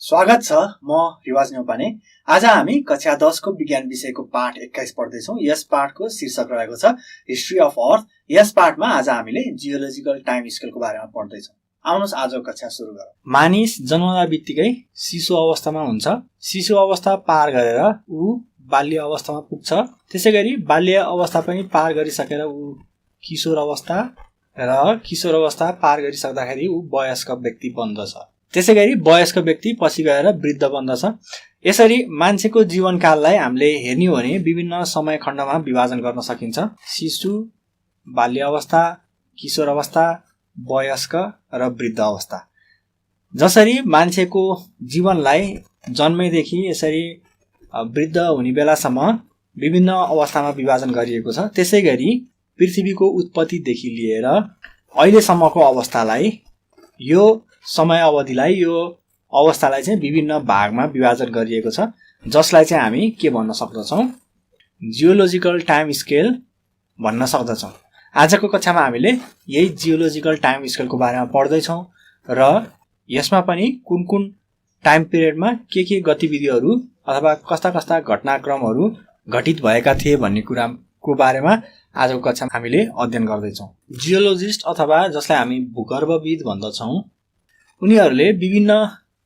स्वागत छ। म रिवाज न्यौपाने। आज हामी कक्षा 10 को विज्ञान विषयको पाठ 21 पढ्दैछौँ। यस पाठको शीर्षक रहेको छ हिस्ट्री अफ अर्थ। यस पाठमा आज हामीले जियोलोजिकल टाइम स्केलको बारेमा पढ्दैछौँ। आउनुहोस् आजको कक्षा सुरु गरौँ। मानिस जन्मदा बित्तिकै शिशु अवस्थामा हुन्छ। शिशु अवस्था पार गरेर ऊ बाल्य अवस्थामा पुग्छ। त्यसैगरी बाल्य अवस्था पनि पार गरिसकेर ऊ किशोर अवस्था र किशोर अवस्था पार गरिसक्दाखेरि ऊ वयस्क व्यक्ति बन्दछ। त्यसैगरी वयस्क व्यक्ति पछि गएर वृद्ध बन्दछ। यसरी मान्छेको जीवनकाललाई हामीले हेर्ने हो भने विभिन्न समय खण्डमा विभाजन गर्न सकिन्छ। शिशु, बाल्य अवस्था, किशोर अवस्था, वयस्क र वृद्ध अवस्था। जसरी मान्छेको जीवनलाई जन्मेदेखि यसरी वृद्ध हुने बेलासम्म विभिन्न अवस्थामा विभाजन गरिएको छ, त्यसैगरी पृथ्वीको उत्पत्तिदेखि लिएर अहिलेसम्मको अवस्थालाई, यो समय अवधिलाई, यो अवस्थालाई चाहिँ विभिन्न भागमा विभाजन गरिएको छ, जसलाई चाहिँ हामी के भन्न सक्दछौँ? जियोलोजिकल टाइम स्केल भन्न सक्दछौँ। आजको कक्षामा हामीले यही जियोलोजिकल टाइम स्केलको बारेमा पढ्दैछौँ र यसमा पनि कुन कुन टाइम पिरियडमा के गतिविधिहरू अथवा कस्ता कस्ता घटनाक्रमहरू घटित भएका थिए भन्ने कुराको बारेमा आजको कक्षामा हामीले अध्ययन गर्दैछौँ। जियोलोजिस्ट अथवा जसलाई हामी भूगर्भविद भन्दछौँ, उनीहरूले विभिन्न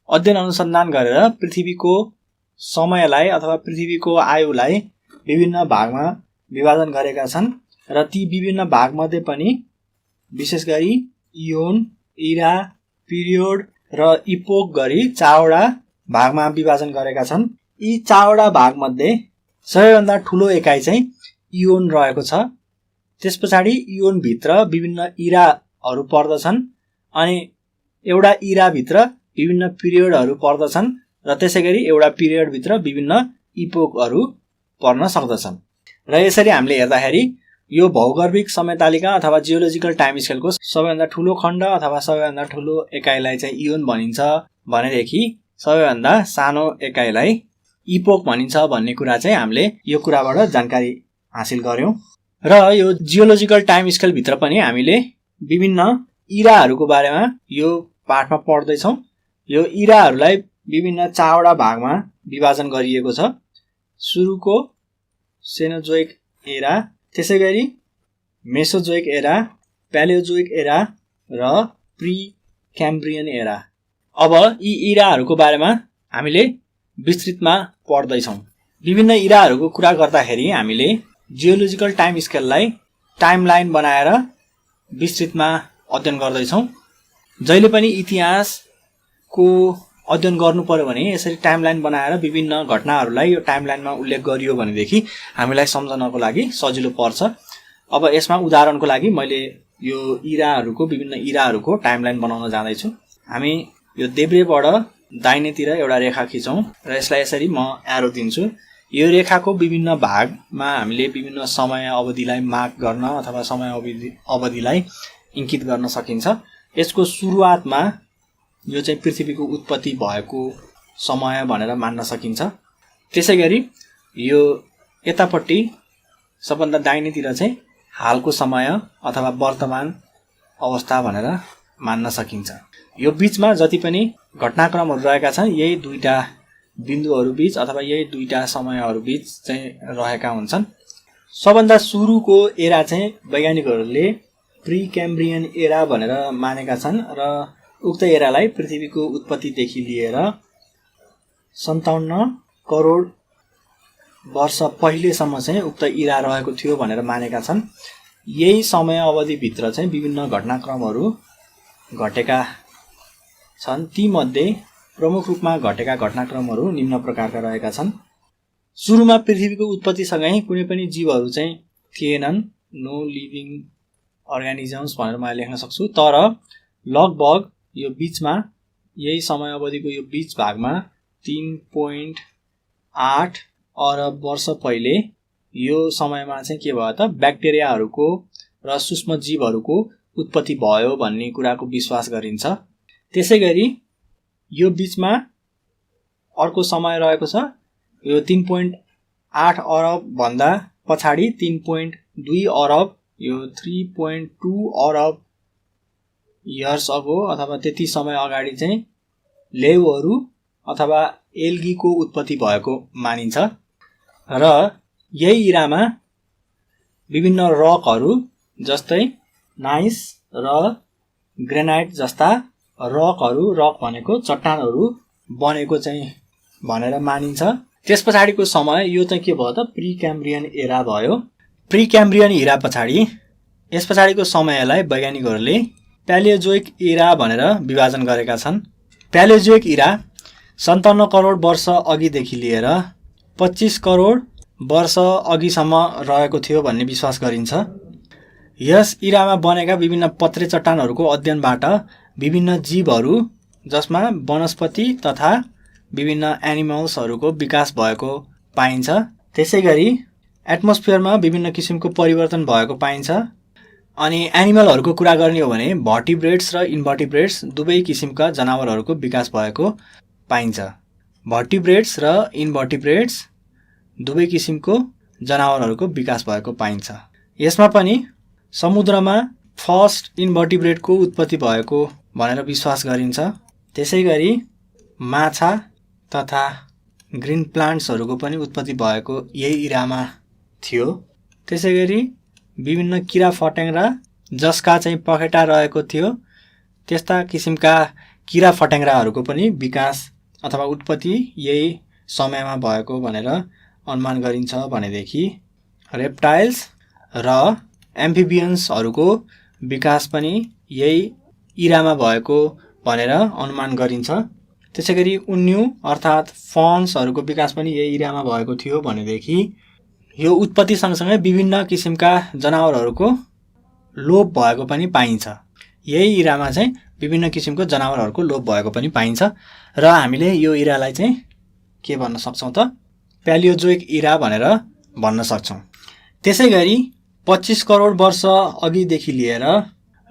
अध्ययन अनुसन्धान गरेर पृथ्वीको समयलाई अथवा पृथ्वीको आयुलाई विभिन्न भागमा विभाजन गरेका छन् र ती विभिन्न भागमध्ये पनि विशेष गरी इयोन, इरा, पिरियड र इपोक गरी 4वटा भागमा विभाजन गरेका छन्। यी 4वटा भागमध्ये सबैभन्दा ठुलो एकाइ चाहिँ इयोन रहेको छ। त्यस पछाडि इयोनभित्र विभिन्न इराहरू पर्दछन् अनि एउटा इराभित्र विभिन्न पिरियडहरू पर्दछन् र त्यसैगरी एउटा पिरियडभित्र विभिन्न इपोकहरू पर्न सक्दछन्। र यसरी हामीले हेर्दाखेरि यो भौगर्भिक समय तालिका अथवा जियोलोजिकल टाइम स्केलको सबैभन्दा ठुलो खण्ड अथवा सबैभन्दा ठुलो एकाइलाई चाहिँ इयोन भनिन्छ भनेदेखि सबैभन्दा सानो एकाइलाई इपोक भनिन्छ भन्ने कुरा चाहिँ हामीले यो कुराबाट जानकारी हासिल गर्यौं। र यो जियोलोजिकल टाइम स्केल भित्र पनि हामीले विभिन्न इराहरूको बारेमा यो पाठमा पढ्दैछौँ। यो इराहरूलाई विभिन्न 4वटा भागमा विभाजन गरिएको छ। सुरुको सेनोजोइक एरा, त्यसैगरी मेसोजोइक एरा, प्यालियोजोइक एरा र प्री क्याम्ब्रियन एरा। अब यी इराहरूको बारेमा हामीले विस्तृतमा पढ्दैछौँ। विभिन्न इराहरूको कुरा गर्दाखेरि हामीले जियोलोजिकल टाइम स्केललाई टाइमलाइन बनाएर विस्तृतमा अध्ययन गर्दैछौँ। जहिले पनि इतिहासको अध्ययन गर्नु पर्यो भने यसरी टाइमलाइन बनाएर विभिन्न घटनाहरूलाई यो टाइमलाइनमा उल्लेख गरियो भनेदेखि हामीलाई सम्झनको लागि सजिलो पर्छ। अब यसमा उदाहरणको लागि मैले यो इराहरूको विभिन्न इराहरूको टाइमलाइन बनाउन जाँदैछु। हामी यो देब्रेबाट दाहिनेतिर एउटा रेखा खिचौँ र यसलाई यसरी म एरो दिन्छु। यो रेखाको विभिन्न भागमा हामीले विभिन्न समय अवधिलाई मार्क गर्न अथवा समय अवधिलाई इङ्कित गर्न सकिन्छ। यसको सुरुवातमा यो चाहिँ पृथ्वीको उत्पत्ति भएको समय भनेर मान्न सकिन्छ। त्यसैगरी यो यतापट्टि सबभन्दा दाहिनेतिर चाहिँ हालको समय अथवा वर्तमान अवस्था भनेर मान्न सकिन्छ। यो बीचमा जति पनि घटनाक्रमहरू रहेका छन् यही दुईटा बिन्दुहरू बीच अथवा यही दुईटा समयहरू बीच चाहिँ रहेका हुन्छन्। सबभन्दा सुरुको एरा चाहिँ वैज्ञानिकहरूले प्री क्याम्ब्रियन एरा भनेर मानेका छन् र उक्त एरालाई पृथ्वीको उत्पत्तिदेखि लिएर 57 करोड वर्ष पहिलेसम्म चाहिँ उक्त इरा रहेको थियो भनेर मानेका छन्। यही समय अवधिभित्र चाहिँ विभिन्न घटनाक्रमहरू घटेका छन्। तीमध्ये प्रमुख रूपमा घटेका घटनाक्रमहरू निम्न प्रकारका रहेका छन्। सुरुमा पृथ्वीको उत्पत्तिसँगै कुनै पनि जीवहरू चाहिँ थिएनन्, नो लिभिङ अर्गानिजम्स भनेर मैले लेख्न सक्छु। तर लगभग यो बीचमा यही समय अवधिको यो बीच भागमा 3.8 अरब वर्ष पहिले यो समयमा चाहिँ के भयो त ब्याक्टेरियाहरूको र सूक्ष्म जीवहरूको उत्पत्ति भयो भन्ने कुराको विश्वास गरिन्छ। त्यसैगरी यो बीचमा अर्को समय रहेको छ। यो 3.8 अरब भन्दा पछाडि 3.2 अरब, यो 3.2 अरब इयर्स अगो अथवा त्यति समय अगाडि चाहिँ लेउहरू अथवा एल्गीको उत्पत्ति भएको मानिन्छ र यही इरामा विभिन्न रकहरू जस्तै नाइस र ग्रेनाइट जस्ता रकहरू, रक भनेको चट्टानहरू बनेको चाहिँ भनेर मानिन्छ। त्यस पछाडिको समय यो चाहिँ के भयो त प्री क्याम्ब्रियन एरा भयो। प्री क्याम्ब्रियन इरा पछाडि यस पछाडिको समयलाई वैज्ञानिकहरूले प्यालियोजोइक इरा भनेर विभाजन गरेका छन्। प्यालियोजोइक इरा 57 करोड वर्ष अघिदेखि लिएर 25 करोड वर्ष अघिसम्म रहेको थियो भन्ने विश्वास गरिन्छ। यस इरामा बनेका विभिन्न पत्रे चट्टानहरूको अध्ययनबाट विभिन्न जीवहरू जसमा वनस्पति तथा विभिन्न एनिमल्सहरूको विकास भएको पाइन्छ। त्यसैगरी एटमोस्फियरमा विभिन्न किसिमको परिवर्तन भएको पाइन्छ। अनि एनिमलहरूको कुरा गर्ने हो भने भर्टिब्रेट्स र इन्भर्टिब्रेट्स दुवै किसिमका जनावरहरूको विकास भएको पाइन्छ। भर्टिब्रेट्स र इन्भर्टिब्रेट्स दुवै किसिमको जनावरहरूको विकास भएको पाइन्छ। यसमा पनि समुद्रमा फर्स्ट इन्भर्टिब्रेटको उत्पत्ति भएको भनेर विश्वास गरिन्छ। त्यसैगरी माछा तथा ग्रीन प्लान्ट्सहरूको पनि उत्पत्ति भएको यही इरामा थियो। त्यसैगरी विभिन्न किरा फट्याङ्ग्रा जसका चाहिँ पखेटा रहेको थियो त्यस्ता किसिमका किरा फट्याङ्ग्राहरूको पनि विकास अथवा उत्पत्ति यही समयमा भएको भनेर अनुमान गरिन्छ। भनेदेखि रेप्टाइल्स र एम्फिबियन्सहरूको विकास पनि यही इरामा भएको भनेर अनुमान गरिन्छ। त्यसैगरी उन्यु अर्थात् फन्सहरूको विकास पनि यही इरामा भएको थियो भनेदेखि यो उत्पत्ति सँगसँगै विभिन्न किसिमका जनावरहरूको लोप भएको पनि पाइन्छ। यही इरामा चाहिँ विभिन्न किसिमको जनावरहरूको लोप भएको पनि पाइन्छ र हामीले यो इरालाई चाहिँ के भन्न सक्छौँ त प्यालियोजोइक इरा भनेर भन्न सक्छौँ। त्यसैगरी 25 करोड वर्ष अघिदेखि लिएर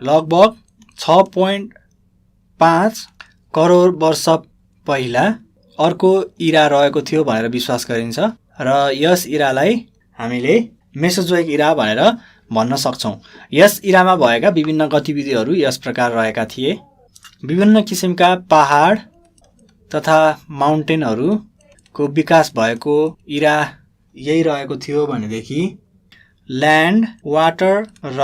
लगभग 6.5 करोड वर्ष पहिला अर्को इरा रहेको थियो भनेर विश्वास गरिन्छ र यस इरालाई हामीले मेसोजोइक इरा भनेर भन्न सक्छौँ। यस इरामा भएका विभिन्न गतिविधिहरू यस प्रकार रहेका थिए। विभिन्न किसिमका पहाड तथा माउन्टेनहरूको विकास भएको इरा यही रहेको थियो भनेदेखि ल्यान्ड, वाटर र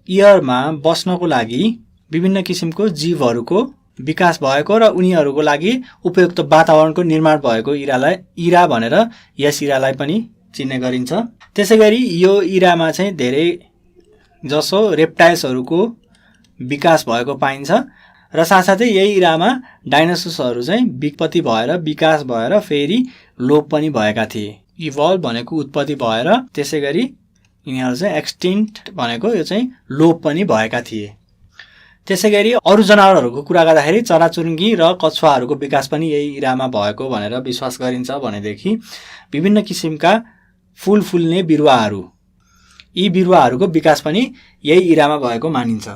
एयरमा बस्नको लागि विभिन्न किसिमको जीवहरूको विकास भएको र उनीहरूको लागि उपयुक्त वातावरणको निर्माण भएको इरा भनेर यस इरालाई पनि चिन्ने गरिन्छ। त्यसैगरी यो इरामा चाहिँ धेरै जसो रेप्टाइल्सहरूको विकास भएको पाइन्छ र साथसाथै यही इरामा डाइनोसर्सहरू चाहिँ विपत्ति भएर विकास भएर फेरि लोप पनि भएका थिए। इभल्भ भनेको उत्पत्ति भएर त्यसैगरी यिनीहरू चाहिँ एक्सटिन्क्ट भनेको यो चाहिँ लोप पनि भएका थिए। त्यसैगरी अरू जनावरहरूको कुरा गर्दाखेरि चराचुरुङ्गी र कछुवाहरूको विकास पनि यही इरामा भएको भनेर विश्वास गरिन्छ। भनेदेखि विभिन्न किसिमका फुल फुल्ने बिरुवाहरू, यी बिरुवाहरूको विकास पनि यही इरामा भएको मानिन्छ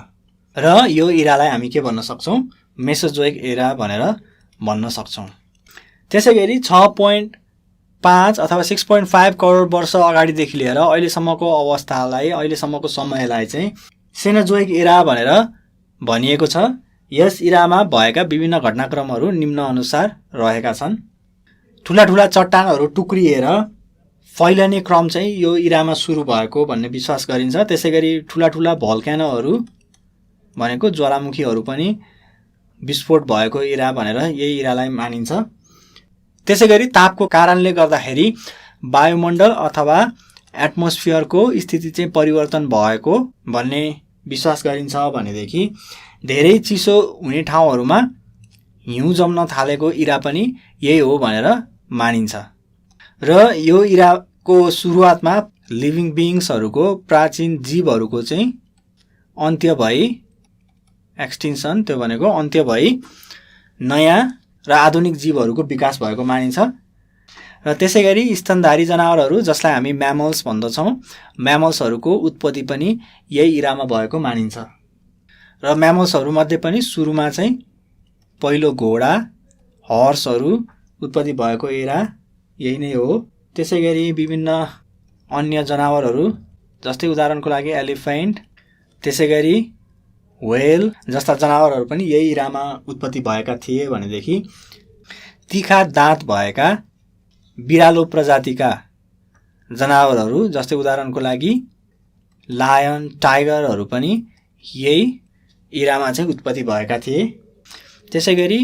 र यो इरालाई हामी के भन्न सक्छौँ मेसोजोइक इरा भनेर भन्न सक्छौँ। त्यसैगरी 6.5 अथवा 6.5 करोड वर्ष अगाडिदेखि लिएर अहिलेसम्मको अवस्थालाई, अहिलेसम्मको समयलाई चाहिँ सेनोजोइक इरा भनेर भनिएको छ। यस इरामा भएका विभिन्न घटनाक्रमहरू निम्न अनुसार रहेका छन्। ठुला ठुला चट्टानहरू टुक्रिएर फैलने क्रम चाहिँ यो इरामा सुरु भएको भन्ने विश्वास गरिन्छ। त्यसैगरी ठुला ठुला भल्क्यानोहरू भनेको ज्वालामुखीहरू पनि विस्फोट भएको इरा भनेर यही इरालाई मानिन्छ। त्यसैगरी तापको कारणले गर्दाखेरि वायुमण्डल अथवा एटमोस्फियरको स्थिति चाहिँ परिवर्तन भएको भन्ने विश्वास गरिन्छ। भनेदेखि धेरै चिसो हुने ठाउँहरूमा हिउँ जम्न थालेको इरा पनि यही हो भनेर मानिन्छ र यो इराको सुरुवातमा लिभिङ बिइङ्सहरूको, प्राचीन जीवहरूको चाहिँ अन्त्य भई एक्सटिन्सन, त्यो भनेको अन्त्य भई नयाँ र आधुनिक जीवहरूको विकास भएको मानिन्छ। र त्यसैगरी स्तनधारी जनावरहरू जसलाई हामी म्यामल्स भन्दछौँ, म्यामल्सहरूको उत्पत्ति पनि यही इरामा भएको मानिन्छ र म्यामल्सहरूमध्ये पनि सुरुमा चाहिँ पहिलो घोडा, हर्सहरू उत्पत्ति भएको इरा यही नै हो। त्यसैगरी विभिन्न अन्य जनावरहरू जस्तै उदाहरणको लागि एलिफेन्ट, त्यसैगरी व्हेल जस्ता जनावरहरू पनि यही इरामा उत्पत्ति भएका थिए भनेदेखि तीखा दाँत भएका बिरालो प्रजातिका जनावरहरू जस्तै उदाहरणको लागि लायन, टाइगरहरू पनि यही इरामा चाहिँ उत्पत्ति भएका थिए। त्यसै गरी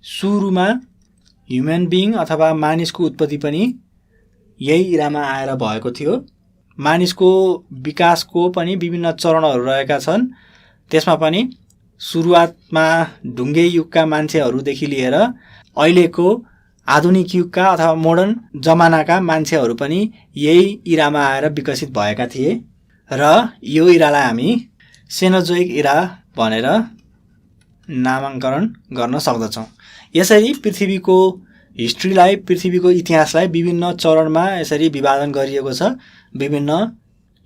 सुरुमा ह्युमन बिइङ अथवा मानिसको उत्पत्ति पनि यही इरामा आएर भएको थियो। मानिसको विकासको पनि विभिन्न चरणहरू रहेका छन्। त्यसमा पनि सुरुवातमा ढुङ्गे युगका मान्छेहरूदेखि लिएर अहिलेको आधुनिक युगका अथवा मोडर्न जमानाका मान्छेहरू पनि यही इरामा आएर विकसित भएका थिए र यो इरालाई हामी सेनोजोइक इरा भनेर नामाङ्करण गर्न सक्दछौँ। यसरी पृथ्वीको हिस्ट्रीलाई, पृथ्वीको इतिहासलाई विभिन्न चरणमा यसरी विभाजन गरिएको छ, विभिन्न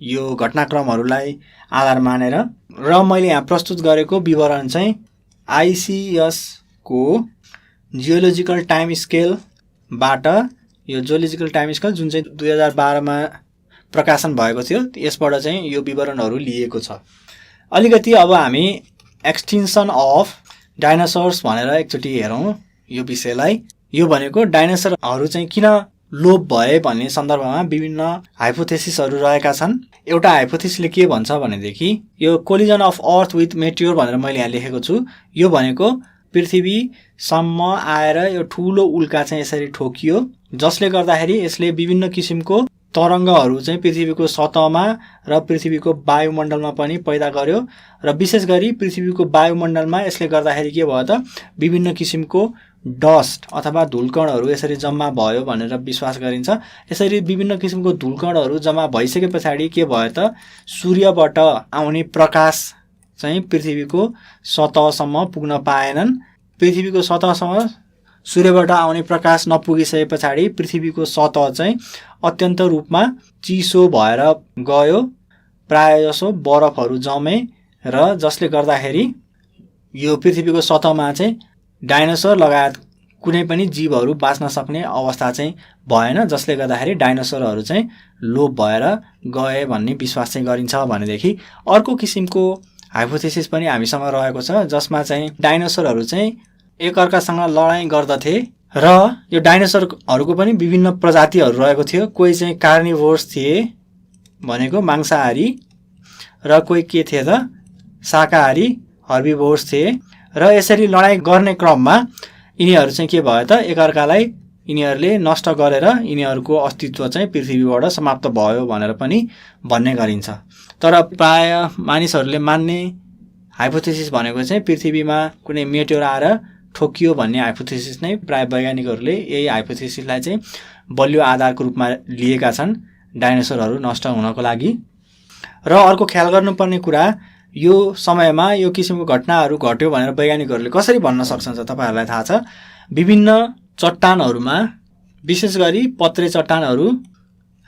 यो घटनाक्रमहरूलाई आधार मानेर। र मैले यहाँ प्रस्तुत गरेको विवरण चाहिँ आइसिएसको जियोलोजिकल टाइम स्केलबाट, यो जियोलोजिकल टाइम स्केल जुन चाहिँ 2012मा प्रकाशन भएको थियो, यसबाट चाहिँ यो विवरणहरू लिएको छ। अलिकति अब हामी एक्सटिन्सन अफ डाइनोसर्स भनेर एकचोटि हेरौँ यो विषयलाई। यो भनेको डाइनोसरहरू चाहिँ किन लोप भए भन्ने सन्दर्भमा विभिन्न हाइपोथेसिसहरू रहेका छन्। एउटा हाइपोथेसिसले के भन्छ भनेदेखि यो collision of earth with meteor भनेर मैले यहाँ लेखेको छु। यो भनेको पृथ्वीसम्म आएर यो ठुलो उल्का चाहिँ यसरी ठोकियो, जसले गर्दाखेरि यसले विभिन्न किसिमको तरङ्गहरू चाहिँ पृथ्वीको सतहमा र पृथ्वीको वायुमण्डलमा पनि पैदा गर्यो। र विशेष गरी पृथ्वीको वायुमण्डलमा यसले गर्दाखेरि के भयो त विभिन्न किसिमको डस्ट अथवा धुलकणहरू यसरी जम्मा भयो भनेर विश्वास गरिन्छ। यसरी विभिन्न किसिमको धुलकणहरू जम्मा भइसके पछाडि के भयो त सूर्यबाट आउने प्रकाश चाहिँ पृथ्वीको सतहसम्म पुग्न पाएनन्। पृथ्वीको सतहसम्म सूर्यबाट आउने प्रकाश नपुगिसके पछाडि पृथ्वीको सतह चाहिँ अत्यन्त रूपमा चिसो भएर गयो, प्रायःजसो बरफहरू जमे र जसले गर्दाखेरि यो पृथ्वीको सतहमा चाहिँ डाइनोसर लगायत कुनै पनि जीवहरू बाँच्न सक्ने अवस्था चाहिँ भएन, जसले गर्दाखेरि डाइनोसरहरू चाहिँ लोप भएर गए भन्ने विश्वास चाहिँ गरिन्छ। भनेदेखि अर्को किसिमको हाइपोथेसिस पनि हामीसँग रहेको छ, जसमा चाहिँ डाइनोसरहरू चाहिँ एकअर्कासँग लडाइँ गर्दथे र यो डाइनोसरहरूको पनि विभिन्न प्रजातिहरू रहेको थियो। कोही चाहिँ कार्निभोर्स थिए भनेको मांसाहारी र कोही के थिए त शाकाहारी हर्बिभोर्स थिए। र यसरी लडाइँ गर्ने क्रममा यिनीहरू चाहिँ के भयो त एकअर्कालाई यिनीहरूले नष्ट गरेर यिनीहरूको अस्तित्व चाहिँ पृथ्वीबाट समाप्त भयो भनेर पनि भन्ने गरिन्छ। तर प्राय मानिसहरूले मान्ने हाइपोथेसिस भनेको चाहिँ पृथ्वीमा कुनै मेटियोर आएर ठोकियो भन्ने हाइपोथेसिस नै प्राय वैज्ञानिकहरूले यही हाइपोथेसिसलाई चाहिँ बलियो आधारको रूपमा लिएका छन् डाइनोसरहरू नष्ट हुनको लागि। र अर्को ख्याल गर्नुपर्ने कुरा, यो समयमा यो किसिमको घटनाहरू घट्यो भनेर वैज्ञानिकहरूले कसरी भन्न सक्छन् त तपाईँहरूलाई थाहा छ। विभिन्न चट्टानहरूमा, विशेष गरी पत्रे चट्टानहरू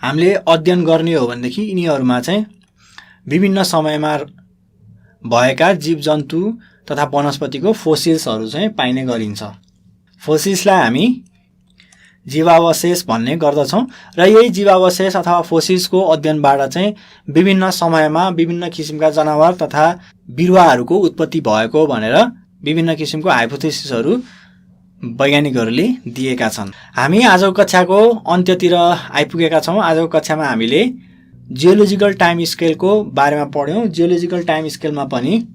हामीले अध्ययन गर्ने हो भनेदेखि यिनीहरूमा चाहिँ विभिन्न समयमा भएका जीवजन्तु तथा वनस्पतिको फोसिल्सहरू चाहिँ पाइने गरिन्छ। फोसिल्सलाई हामी जीवावशेष भन्ने गर्दछौँ र यही जीवावशेष अथवा फोसिल्सको अध्ययनबाट चाहिँ विभिन्न समयमा विभिन्न किसिमका जनावर तथा बिरुवाहरूको उत्पत्ति भएको भनेर विभिन्न किसिमको हाइपोथेसिसहरू वैज्ञानिकहरूले दिएका छन्। हामी आजको कक्षाको अन्त्यतिर आइपुगेका छौँ। आजको कक्षामा हामीले जियोलोजिकल टाइम स्केलको बारेमा पढ्यौँ। जियोलोजिकल टाइम स्केलमा पनि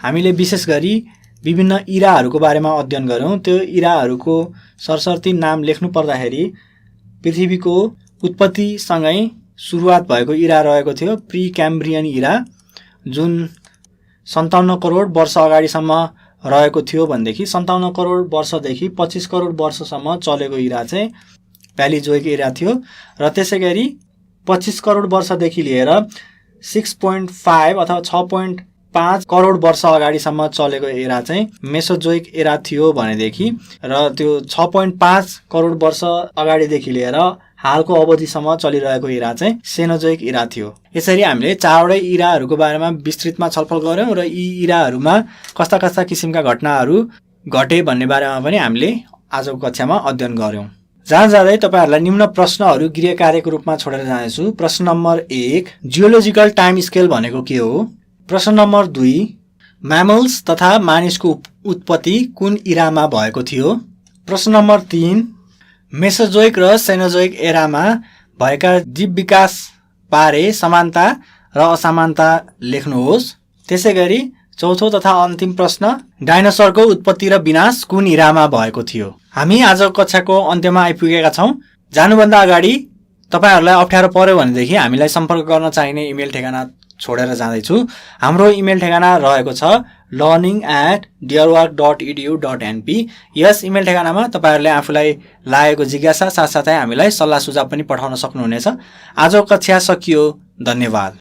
हामीले विशेष गरी विभिन्न इराहरूको बारेमा अध्ययन गऱ्यौँ। त्यो इराहरूको सरसर्ती नाम लेख्नु पर्दाखेरि पृथ्वीको उत्पत्तिसँगै सुरुवात भएको इरा रहेको थियो प्री क्याम्ब्रियन इरा, जुन 57 करोड वर्ष अगाडिसम्म रहेको थियो। भनेदेखि 57 करोड वर्षदेखि 25 करोड वर्षसम्म चलेको इरा चाहिँ प्यालिजोइक इरा थियो। र त्यसै गरी 25 करोड वर्षदेखि लिएर 6.5 अथवा 6.5 करोड वर्ष अगाडिसम्म चलेको एरा चाहिँ मेसोजोइक एरा थियो भनेदेखि, र त्यो 6.5 करोड वर्ष अगाडिदेखि लिएर हालको अवधिसम्म चलिरहेको इरा चाहिँ सेनोजोइक इरा थियो। यसरी हामीले चारवटै इराहरूको बारेमा विस्तृतमा छलफल गऱ्यौँ र यी इराहरूमा कस्ता कस्ता किसिमका घटनाहरू घटे भन्ने बारेमा पनि हामीले आजको कक्षामा अध्ययन गऱ्यौँ। जाँदै तपाईहरुलाई निम्न प्रश्नहरू गृह कार्यको रूपमा छोडेर जानेछु। प्रश्न नम्बर 1, जियोलोजिकल टाइम स्केल भनेको के हो? प्रश्न नम्बर 2, म्यामल्स तथा मानिसको उत्पत्ति कुन इरामा भएको थियो? प्रश्न नम्बर 3, मेसोजोइक र सेनोजोइक एरामा भएका जीव विकास बारे समानता र असमानता लेख्नुहोस्। त्यसैगरी चौथो तथा अन्तिम प्रश्न, डाइनोसरको उत्पत्ति र विनाश कुन इरामा भएको थियो? हामी आज कक्षाको अन्त्यमा आइपुगेका छौँ। जानुभन्दा अगाडि तपाईहरुलाई अप्ठ्यारो पर्यो भनेदेखि हामीलाई सम्पर्क गर्न चाहिने इमेल ठेगाना छोडेर जाँदैछु। हाम्रो इमेल ठेगाना रहेको छ learning@dearwork.edu.np। यस इमेल ठेगानामा तपाईहरुले आफूलाई लागेको जिज्ञासा साथसाथै हामीलाई सल्लाह सुझाव पनि पठाउन सक्नुहुनेछ। आजको कक्षा सकियो। धन्यवाद।